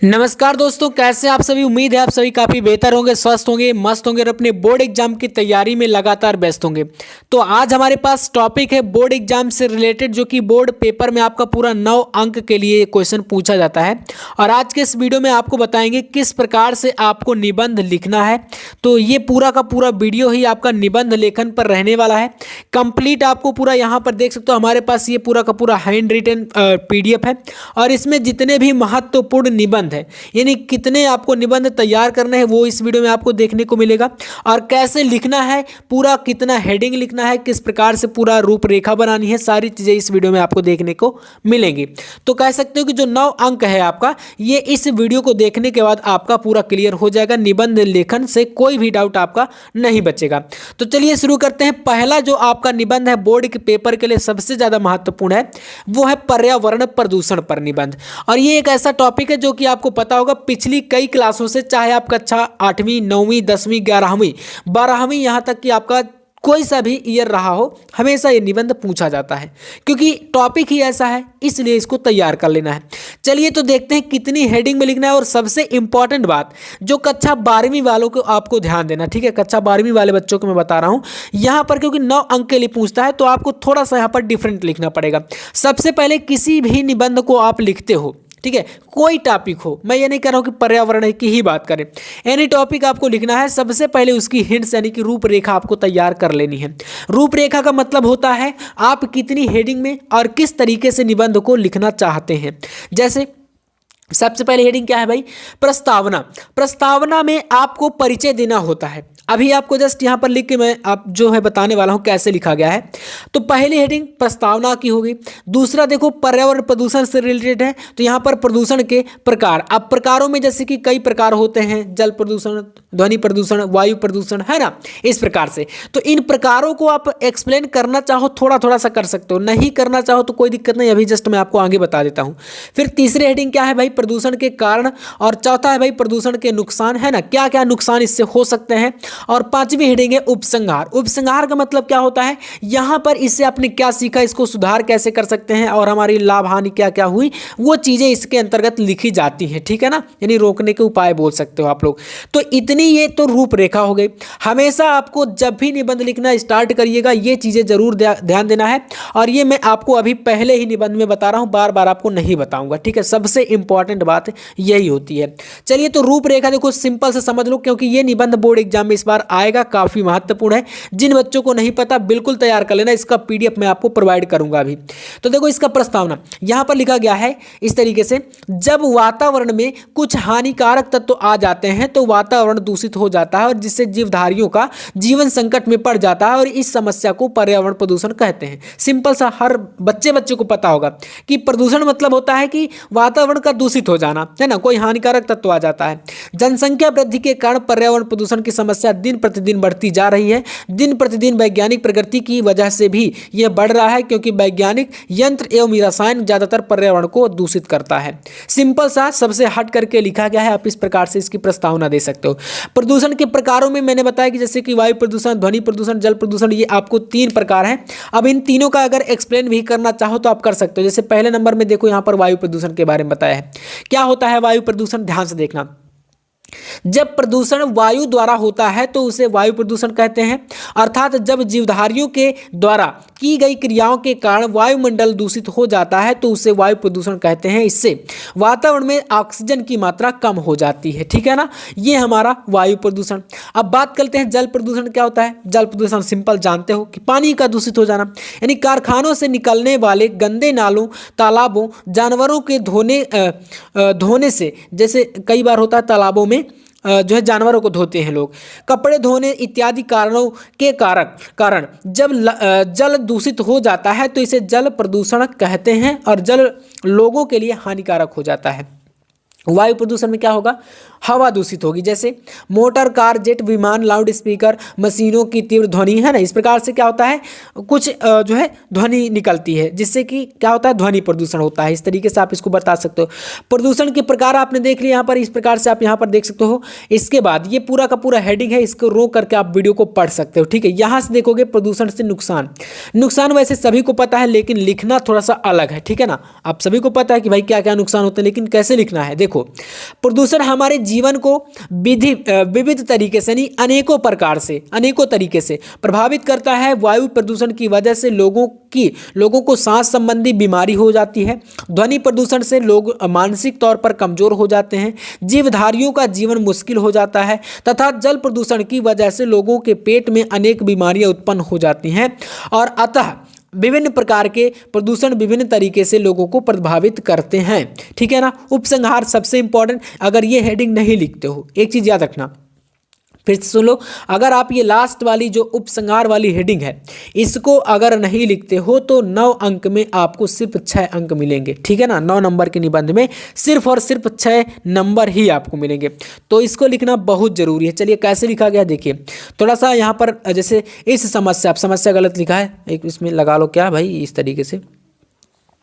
नमस्कार दोस्तों, कैसे आप सभी। उम्मीद है आप सभी काफ़ी बेहतर होंगे, स्वस्थ होंगे, मस्त होंगे और अपने बोर्ड एग्जाम की तैयारी में लगातार व्यस्त होंगे। तो आज हमारे पास टॉपिक है बोर्ड एग्जाम से रिलेटेड, जो कि बोर्ड पेपर में आपका पूरा 9 अंक के लिए क्वेश्चन पूछा जाता है। और आज के इस वीडियो में आपको बताएंगे किस प्रकार से आपको निबंध लिखना है। तो ये पूरा का पूरा वीडियो ही आपका निबंध लेखन पर रहने वाला है। कंप्लीट आपको पूरा यहाँ पर देख सकते हो, हमारे पास ये पूरा का पूरा हैंड रिटन PDF है और इसमें जितने भी महत्वपूर्ण निबंध है, यानी कितने आपको निबंध तैयार करने हैं, वो इस वीडियो में आपको देखने को मिलेगा। और कैसे लिखना है, पूरा कितना हेडिंग लिखना है, किस प्रकार से पूरा रूपरेखा बनानी है, सारी चीजें इस वीडियो में आपको देखने को मिलेंगी। तो कह सकते हो कि जो 9 अंक है आपका, ये इस वीडियो को देखने के बाद आपका पूरा क्लियर हो जाएगा। निबंध लेखन से कोई भी डाउट आपका नहीं बचेगा। तो चलिए शुरू करते हैं। पहला जो आपका निबंध है बोर्ड के पेपर के लिए सबसे ज्यादा महत्वपूर्ण है, वो है पर्यावरण प्रदूषण पर निबंध। और ये एक ऐसा टॉपिक है जो कि आपको पता होगा पिछली कई क्लासों से, चाहे आप कक्षा 8वीं 9वीं 10वीं 11वीं 12वीं यहां तक कि आपका कोई सा भी ईयर रहा हो, हमेशा ये निबंध पूछा जाता है, क्योंकि टॉपिक ही ऐसा है, इसलिए इसको तैयार कर लेना है। चलिए तो देखते हैं कितनी हेडिंग में लिखना है। और सबसे इंपॉर्टेंट बात जो कक्षा 12वीं वालों को आपको ध्यान देना, ठीक है। कक्षा 12वीं वाले बच्चों को मैं बता रहा हूं यहां पर, क्योंकि 9 अंक के लिए पूछता है तो आपको थोड़ा सा यहां पर डिफरेंट लिखना पड़ेगा। सबसे पहले किसी भी निबंध को आप लिखते हो, ठीक है, कोई टॉपिक हो, मैं ये नहीं कह रहा हूं कि पर्यावरण की ही बात करें, एनी टॉपिक आपको लिखना है, सबसे पहले उसकी हिंट्स यानी कि रूपरेखा आपको तैयार कर लेनी है। रूपरेखा का मतलब होता है आप कितनी हेडिंग में और किस तरीके से निबंध को लिखना चाहते हैं। जैसे सबसे पहले हेडिंग क्या है भाई, प्रस्तावना। प्रस्तावना में आपको परिचय देना होता है। अभी आपको जस्ट यहाँ पर लिख के मैं आप जो है बताने वाला हूँ कैसे लिखा गया है। तो पहली हेडिंग प्रस्तावना की होगी। दूसरा देखो पर्यावरण प्रदूषण से रिलेटेड है, तो यहाँ पर प्रदूषण के प्रकार। अब प्रकारों में जैसे कि कई प्रकार होते हैं, जल प्रदूषण, ध्वनि प्रदूषण, वायु प्रदूषण, है ना, इस प्रकार से। तो इन प्रकारों को आप एक्सप्लेन करना चाहो थोड़ा थोड़ा सा कर सकते हो, नहीं करना चाहो तो कोई दिक्कत नहीं, अभी जस्ट मैं आपको आगे बता देता हूँ। फिर तीसरी हेडिंग क्या है भाई, प्रदूषण के कारण। और चौथा है भाई प्रदूषण के नुकसान, है ना, क्या क्या नुकसान इससे हो सकते हैं। और पांचवी हेडिंग है उपसंहार। उपसंहार का मतलब क्या होता है, यहां पर इससे आपने क्या सीखा, इसको सुधार कैसे कर सकते हैं और हमारी लाभ हानि क्या क्या हुई, वो चीजें इसके अंतर्गत लिखी जाती हैं, ठीक है ना, यानी रोकने के उपाय बोल सकते हो आप लोग। तो इतनी ये तो रूपरेखा हो गई। हमेशा आपको जब भी निबंध लिखना स्टार्ट करिएगा ये चीजें जरूर ध्यान देना है। और ये मैं आपको अभी पहले ही निबंध में बता रहा हूं, बार बार आपको नहीं बताऊंगा, ठीक है। सबसे इंपॉर्टेंट बात यही होती है। चलिए तो रूपरेखा देखो सिंपल से समझ लो, क्योंकि ये निबंध बोर्ड एग्जाम में इस बार आएगा, काफी महत्वपूर्ण है। जिन बच्चों को नहीं पता बिल्कुल तैयार कर लेना, इसका PDF मैं आपको प्रोवाइड करूंगा अभी। तो देखो इसका प्रस्तावना यहां पर लिखा गया है इस तरीके से, जब वातावरण में कुछ हानिकारक तत्व आ जाते हैं तो वातावरण दूषित हो जाता है और जिससे जीवधारियों का जीवन संकट में पड़ जाता है, और इस समस्या को पर्यावरण प्रदूषण कहते हैं। सिंपल सा हर बच्चे को पता होगा कि प्रदूषण मतलब होता है कि वातावरण का दूषित हो जाना, है ना, कोई हानिकारक तत्व आ जाता है। जनसंख्या वृद्धि के कारण पर्यावरण प्रदूषण की समस्या दिन प्रतिदिन बढ़ती जा रही है। दिन प्रतिदिन वैज्ञानिक प्रगति की वजह से भी यह बढ़ रहा है, क्योंकि वैज्ञानिक यंत्र एवं रसायन ज्यादातर पर्यावरण को दूषित करता है। सिंपल सा सबसे हट करके लिखा गया है, आप इस प्रकार से इसकी प्रस्तावना दे सकते हो। प्रदूषण के प्रकारों में मैंने बताया कि जैसे कि वायु प्रदूषण, ध्वनि प्रदूषण, जल प्रदूषण, ये आपको 3 प्रकार हैं। अब इन तीनों का अगर एक्सप्लेन भी करना चाहो तो आप कर सकते हो। जैसे पहले नंबर में देखो यहाँ पर वायु प्रदूषण के बारे में बताया है। क्या होता है वायु प्रदूषण, ध्यान से देखना। जब प्रदूषण वायु द्वारा होता है तो उसे वायु प्रदूषण कहते हैं, अर्थात जब जीवधारियों के द्वारा की गई क्रियाओं के कारण वायुमंडल दूषित हो जाता है तो उसे वायु प्रदूषण कहते हैं। इससे वातावरण में ऑक्सीजन की मात्रा कम हो जाती है, ठीक है ना, ये हमारा वायु प्रदूषण। अब बात करते हैं जल प्रदूषण। क्या होता है जल प्रदूषण, सिंपल जानते हो कि पानी का दूषित हो जाना, यानी कारखानों से निकलने वाले गंदे नालों, तालाबों, जानवरों के धोने से, जैसे कई बार होता है तालाबों में जो है जानवरों को धोते हैं लोग, कपड़े धोने इत्यादि कारणों के कारण जब जल दूषित हो जाता है तो इसे जल प्रदूषण कहते हैं और जल लोगों के लिए हानिकारक हो जाता है। वायु प्रदूषण में क्या होगा, हवा दूषित होगी, जैसे मोटर, कार, जेट, विमान, लाउड स्पीकर, मशीनों की तीव्र ध्वनि, है ना। इस प्रकार से क्या होता है, कुछ जो है ध्वनि निकलती है, जिससे कि क्या होता है, ध्वनि प्रदूषण होता है। इस तरीके से आप इसको बता सकते हो। प्रदूषण के प्रकार आपने देख लिया यहाँ पर, इस प्रकार से आप यहाँ पर देख सकते हो। इसके बाद ये पूरा का पूरा हेडिंग है, इसको रोक करके आप वीडियो को पढ़ सकते हो, ठीक है। यहाँ से देखोगे प्रदूषण से नुकसान। नुकसान वैसे सभी को पता है, लेकिन लिखना थोड़ा सा अलग है, ठीक है ना। आप सभी को पता है कि भाई क्या क्या नुकसान होते हैं, लेकिन कैसे लिखना है। देखो, प्रदूषण हमारे जीवन को विविध तरीके से, यानी अनेकों प्रकार से, अनेकों तरीके से प्रभावित करता है। वायु प्रदूषण की वजह से लोगों को सांस संबंधी बीमारी हो जाती है। ध्वनि प्रदूषण से लोग मानसिक तौर पर कमजोर हो जाते हैं। जीवधारियों का जीवन मुश्किल हो जाता है, तथा जल प्रदूषण की वजह से लोगों के पेट में अनेक बीमारियां उत्पन्न हो जाती हैं। और अतः विभिन्न प्रकार के प्रदूषण विभिन्न तरीके से लोगों को प्रभावित करते हैं, ठीक है ना। उपसंहार सबसे इंपॉर्टेंट, अगर ये हेडिंग नहीं लिखते हो, एक चीज याद रखना, फिर से सुन लो, अगर आप ये लास्ट वाली जो उपसंहार वाली हेडिंग है, इसको अगर नहीं लिखते हो तो 9 अंक में आपको सिर्फ 6 अंक मिलेंगे, ठीक है ना। 9 नंबर के निबंध में सिर्फ और सिर्फ 6 नंबर ही आपको मिलेंगे, तो इसको लिखना बहुत जरूरी है। चलिए कैसे लिखा गया देखिए, थोड़ा सा यहाँ पर, जैसे इस समस्या, आप समस्या गलत लिखा है, एक इसमें लगा लो क्या भाई, इस तरीके से,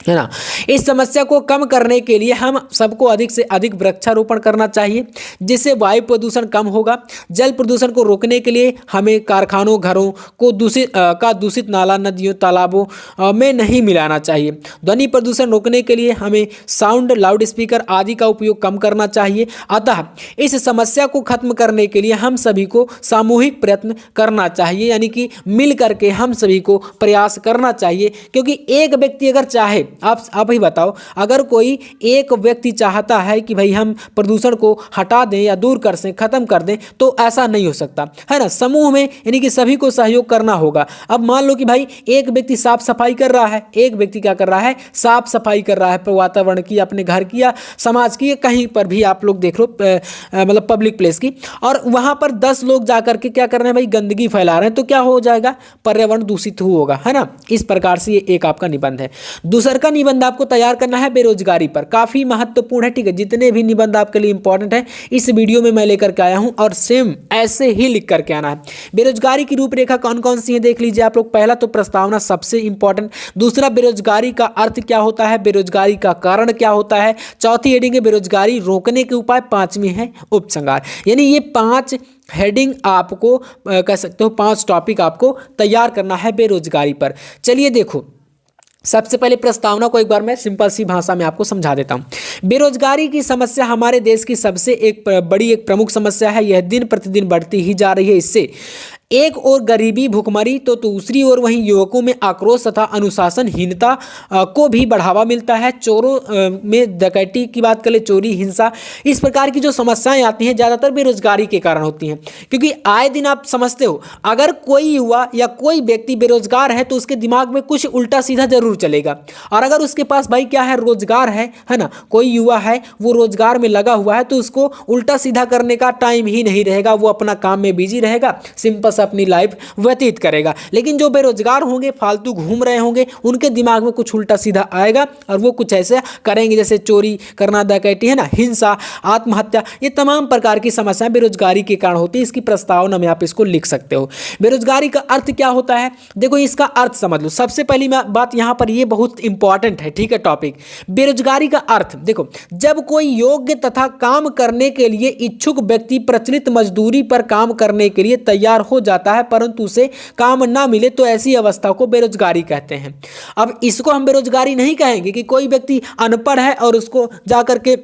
है ना। इस समस्या को कम करने के लिए हम सबको अधिक से अधिक वृक्षारोपण करना चाहिए, जिससे वायु प्रदूषण कम होगा। जल प्रदूषण को रोकने के लिए हमें कारखानों, घरों को दूषित नाला, नदियों, तालाबों में नहीं मिलाना चाहिए। ध्वनि प्रदूषण रोकने के लिए हमें साउंड, लाउड स्पीकर आदि का उपयोग कम करना चाहिए। अतः इस समस्या को खत्म करने के लिए हम सभी को सामूहिक प्रयत्न करना चाहिए, यानी कि मिल करके हम सभी को प्रयास करना चाहिए। क्योंकि एक व्यक्ति अगर चाहे, आप ही बताओ, अगर कोई एक व्यक्ति चाहता है कि भाई हम प्रदूषण को हटा दें या दूर कर दें, खत्म कर दें, तो ऐसा नहीं हो सकता, है ना। समूह में, यानी कि सभी को सहयोग करना होगा। अब मान लो कि भाई एक व्यक्ति साफ सफाई कर रहा है, एक व्यक्ति क्या कर रहा है, साफ सफाई कर रहा है वातावरण की, अपने घर की या समाज की, कहीं पर भी आप लोग देख लो, मतलब पब्लिक प्लेस की, और वहां पर 10 लोग जाकर के क्या कर रहे हैं भाई, गंदगी फैला रहे हैं, तो क्या हो जाएगा, पर्यावरण दूषित होगा, है ना। इस प्रकार से ये एक आपका निबंध है। दूसरा का निबंध आपको तैयार करना है बेरोजगारी पर, काफी महत्वपूर्ण है, ठीक है। जितने भी निबंध आपके लिए इंपॉर्टेंट है इस वीडियो में मैं लेकर के आया हूं, और सेम ऐसे ही लिख करके आना है। बेरोजगारी की रूपरेखा कौन कौन सी है देख लीजिए आप लोग। पहला तो प्रस्तावना सबसे इंपॉर्टेंट, दूसरा बेरोजगारी का अर्थ क्या होता है, बेरोजगारी का कारण क्या होता है, चौथी हेडिंग है बेरोजगारी रोकने के उपाय, पांचवी है उपसंहार। यानी ये 5 हेडिंग आपको कह सकते हो, 5 टॉपिक आपको तैयार करना है बेरोजगारी पर। चलिए देखो, सबसे पहले प्रस्तावना को एक बार मैं सिंपल सी भाषा में आपको समझा देता हूं। बेरोजगारी की समस्या हमारे देश की सबसे एक प्रमुख समस्या है। यह दिन प्रतिदिन बढ़ती ही जा रही है। इससे एक और गरीबी, भुखमरी, तो दूसरी ओर वहीं युवकों में आक्रोश तथा अनुशासनहीनता को भी बढ़ावा मिलता है। चोरों में डकैती की बात करें, चोरी, हिंसा, इस प्रकार की जो समस्याएं आती हैं ज़्यादातर बेरोजगारी के कारण होती हैं। क्योंकि आए दिन आप समझते हो, अगर कोई युवा या कोई व्यक्ति बेरोजगार है तो उसके दिमाग में कुछ उल्टा सीधा जरूर चलेगा। और अगर उसके पास भाई क्या है, रोजगार है ना, कोई युवा है वो रोजगार में लगा हुआ है, तो उसको उल्टा सीधा करने का टाइम ही नहीं रहेगा, वो अपना काम में बिजी रहेगा, सिंपल अपनी लाइफ व्यतीत करेगा। लेकिन जो बेरोजगार होंगे, फालतू घूम रहे होंगे, उनके दिमाग में कुछ उल्टा सीधा आएगा और वो कुछ ऐसे करेंगे, जैसे चोरी करना, डकैती, है ना, हिंसा, आत्महत्या, ये तमाम प्रकार की समस्याएं बेरोजगारी के कारण होती है। इसकी प्रस्तावना में आप इसको लिख सकते हो। बेरोजगारी का अर्थ क्या होता है, देखो इसका अर्थ समझ लो। सबसे पहली बात यहां पर, ये बहुत इंपॉर्टेंट है, ठीक है टॉपिक। बेरोजगारी का अर्थ देखो, जब कोई योग्य तथा काम करने के लिए इच्छुक व्यक्ति प्रचलित मजदूरी पर काम करने के लिए तैयार हो जाता है, परंतु उसे काम ना मिले, तो ऐसी अवस्था को बेरोजगारी कहते हैं। अब इसको हम बेरोजगारी नहीं कहेंगे कि कोई व्यक्ति अनपढ़ है और उसको जाकर के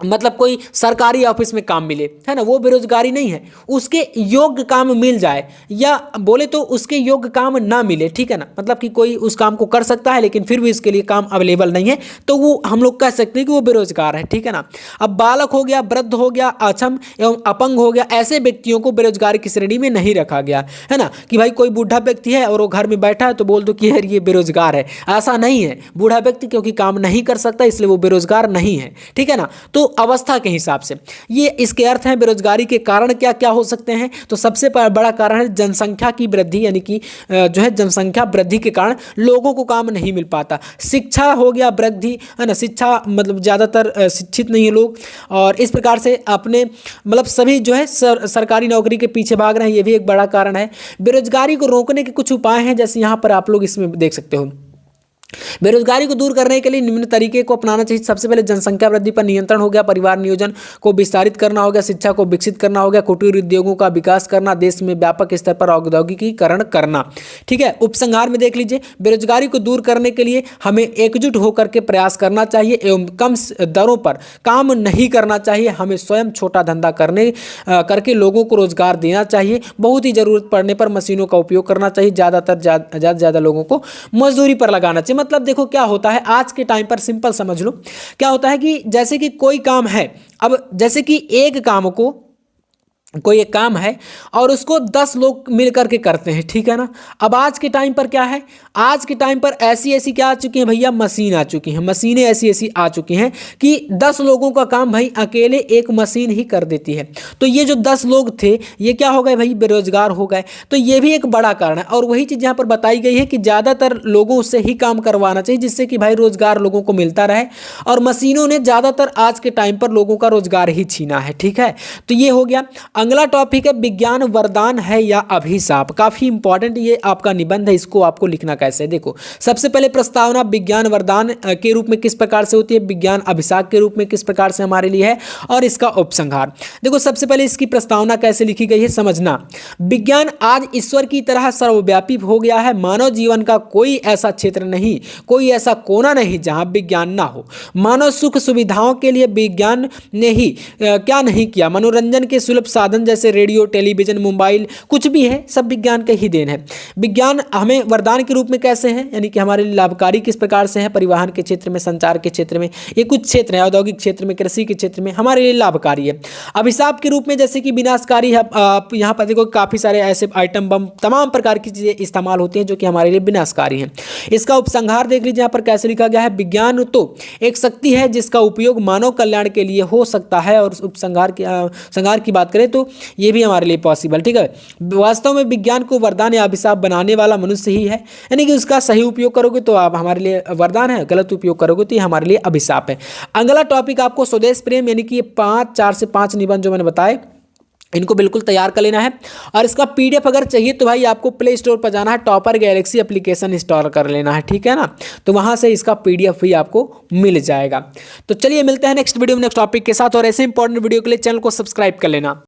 मतलब कोई सरकारी ऑफिस में काम मिले, है ना, वो बेरोजगारी नहीं है। उसके योग्य काम मिल जाए, या बोले तो उसके योग्य काम ना मिले, ठीक है ना, मतलब कि कोई उस काम को कर सकता है लेकिन फिर भी इसके लिए काम अवेलेबल नहीं है, तो वो हम लोग कह सकते हैं कि वो बेरोजगार है, ठीक है ना। अब बालक हो गया, वृद्ध हो गया, अक्षम एवं अपंग हो गया, ऐसे व्यक्तियों को बेरोजगारी की श्रेणी में नहीं रखा गया, है ना। कि भाई कोई बूढ़ा व्यक्ति है और वो घर में बैठा है तो बोल दो कि यार ये बेरोजगार है, ऐसा नहीं है। बूढ़ा व्यक्ति क्योंकि काम नहीं कर सकता इसलिए वो बेरोजगार नहीं है, ठीक है ना। तो अवस्था के हिसाब से। ये इसके अर्थ हैं बेरोजगारी के कारण क्या क्या हो सकते हैं। तो सबसे बड़ा कारण है जनसंख्या की वृद्धि, यानी कि जो है जनसंख्या वृद्धि के कारण लोगों को काम नहीं मिल पाता। शिक्षा हो गया वृद्धि, है ना, शिक्षा मतलब ज़्यादातर शिक्षित नहीं है लोग, और इस प्रकार से अपने मतलब सभी जो है सरकारी नौकरी के पीछे भाग रहे हैं, ये भी एक बड़ा कारण है। बेरोजगारी को रोकने के कुछ उपाय हैं, जैसे यहाँ पर आप लोग इसमें देख सकते हो। बेरोजगारी को दूर करने के लिए निम्न तरीके को अपनाना चाहिए। सबसे पहले जनसंख्या वृद्धि पर नियंत्रण हो गया, परिवार नियोजन को विस्तारित करना हो गया, शिक्षा को विकसित करना हो गया, कुटीर उद्योगों का विकास करना, देश में व्यापक स्तर पर औद्योगिकीकरण करना। ठीक है, उपसंहार में देख लीजिए, बेरोजगारी को दूर करने के लिए हमें एकजुट होकर के प्रयास करना चाहिए एवं कम दरों पर काम नहीं करना चाहिए। हमें स्वयं छोटा धंधा करके लोगों को रोजगार देना चाहिए। बहुत ही जरूरत पड़ने पर मशीनों का उपयोग करना चाहिए। ज़्यादा लोगों को मजदूरी पर लगाना चाहिए। मतलब देखो क्या होता है आज के टाइम पर, सिंपल समझ लो क्या होता है कि जैसे कि कोई काम है, अब जैसे कि एक काम को कोई एक काम है और उसको 10 लोग मिल करके करते हैं, ठीक है ना। अब आज के टाइम पर क्या है, आज के टाइम पर ऐसी क्या आ चुकी है भैया, मशीन आ चुकी हैं। मशीनें ऐसी आ चुकी हैं कि 10 लोगों का काम भाई अकेले एक मशीन ही कर देती है। तो ये जो 10 लोग थे ये क्या हो गए भाई, बेरोजगार हो गए। तो ये भी एक बड़ा कारण है। और वही चीज़ यहाँ पर बताई गई है कि ज़्यादातर लोगों से ही काम करवाना चाहिए, जिससे कि भाई रोजगार लोगों को मिलता रहे। और मशीनों ने ज़्यादातर आज के टाइम पर लोगों का रोजगार ही छीना है, ठीक है। तो ये हो गया। अगला टॉपिक है विज्ञान वरदान है या अभिशाप। काफी इंपॉर्टेंट ये आपका निबंध है, इसको आपको लिखना कैसे है। देखो सबसे पहले प्रस्तावना विज्ञान वरदान के रूप में किस प्रकार से होती है, विज्ञान अभिशाप के रूप में किस प्रकार से हमारे लिए है, और इसका उपसंहार। देखो सबसे पहले इसकी प्रस्तावना कैसे लिखी गई है समझना। विज्ञान आज ईश्वर की तरह सर्वव्यापी हो गया है। मानव जीवन का कोई ऐसा क्षेत्र नहीं, कोई ऐसा कोना नहीं जहां विज्ञान ना हो। मानव सुख सुविधाओं के लिए विज्ञान ने ही क्या नहीं किया। मनोरंजन के सुलभ साधन जैसे रेडियो, टेलीविजन, मोबाइल, कुछ भी है सब विज्ञान का ही देन है। विज्ञान हमें वरदान के रूप में कैसे है, यानी कि हमारे लिए लाभकारी किस प्रकार से है। परिवहन के क्षेत्र में, संचार के क्षेत्र में, ये कुछ क्षेत्र है, औद्योगिक क्षेत्र में, कृषि के क्षेत्र में हमारे लिए लाभकारी है। अभिशाप के रूप में जैसे कि विनाशकारी है। यहाँ पर देखो काफी सारे ऐसे आइटम बम, तमाम प्रकार की चीजें इस्तेमाल होती हैं जो कि हमारे लिए विनाशकारी हैं। इसका उपसंहार देख लीजिए यहाँ पर कैसे लिखा गया है। विज्ञान तो एक शक्ति है जिसका उपयोग मानव कल्याण के लिए हो सकता है। और संहार की बात करें तो ये भी हमारे लिए पॉसिबल, ठीक है। वास्तव में विज्ञान को वरदान या अभिशाप बनाने वाला मनुष्य ही है, यानी कि उसका सही उपयोग करोगे तो आप हमारे लिए वरदान है, गलत उपयोग करोगे तो ये हमारे लिए अभिशाप है। अगला टॉपिक आपको स्वदेश प्रेम, यानी कि ये 4 से 5 निबंध जो मैंने बताए इनको बिल्कुल तैयार कर लेना है। और इसका पीडीएफ अगर चाहिए तो भाई आपको प्ले स्टोर पर जाना है, टॉपर गैलेक्सी एप्लीकेशन इंस्टॉल कर लेना है, ठीक है ना। तो वहां से इसका पीडीएफ भी आपको मिल जाएगा। तो चलिए मिलते हैं नेक्स्ट वीडियो में नेक्स्ट टॉपिक के साथ। और ऐसे इंपॉर्टेंट वीडियो के लिए चैनल को सब्सक्राइब कर लेना।